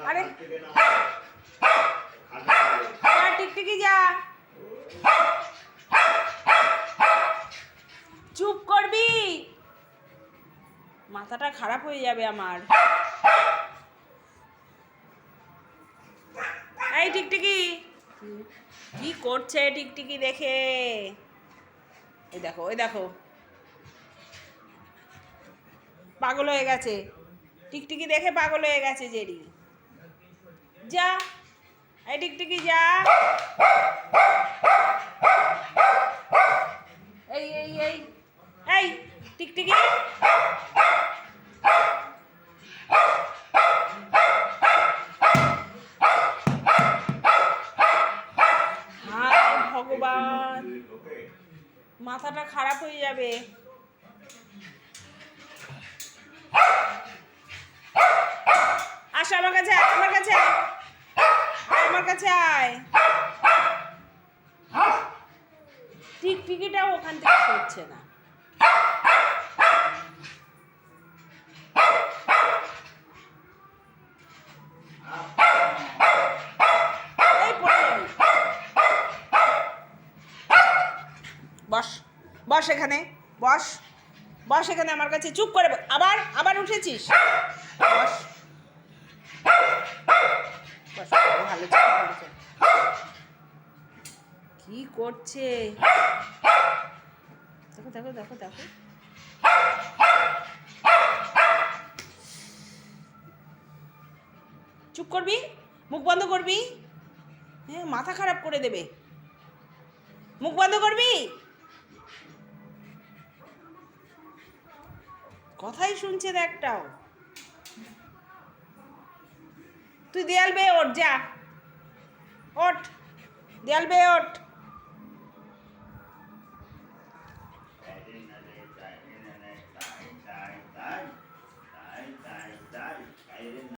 আরে টিকটিকি যা, চুপ করবি, মাথাটা খারাপ হয়ে যাবে আমার। এই টিকটিকি কি করছে টিকটিকি দেখে, ওই দেখো ওই দেখো, পাগল হয়ে গেছে টিকটিকি দেখে, পাগল হয়ে গেছে জেরি। যা এই টিকটিকি যা, এই এই এই এই টিকটিকি হায় ভগবান, মাথাটা খারাপ হয়ে যাবে। আসো আমার কাছে, আমার কাছে, আমার কাছে আয়। টিকটিকিটাও ওখান থেকে সরছে না। এই পড়ে যাবি। বস বস এখানে, বস বস এখানে আমার কাছে, চুপ করে আবার আবার উঠেছিস, বস বস, ভালো চল, ভালো চল। কি করছে দেখো দেখো দেখো দেখো, চুপ করবি, মুখ বন্ধ করবি, হ্যাঁ মাথা খারাপ করে দেবে, মুখ বন্ধ করবি, কথাই শুনছে না একটাও। তুই দেয়াল বেয়ে ওঠ, যা ওঠ, দেয়াল বেয়ে ওঠ।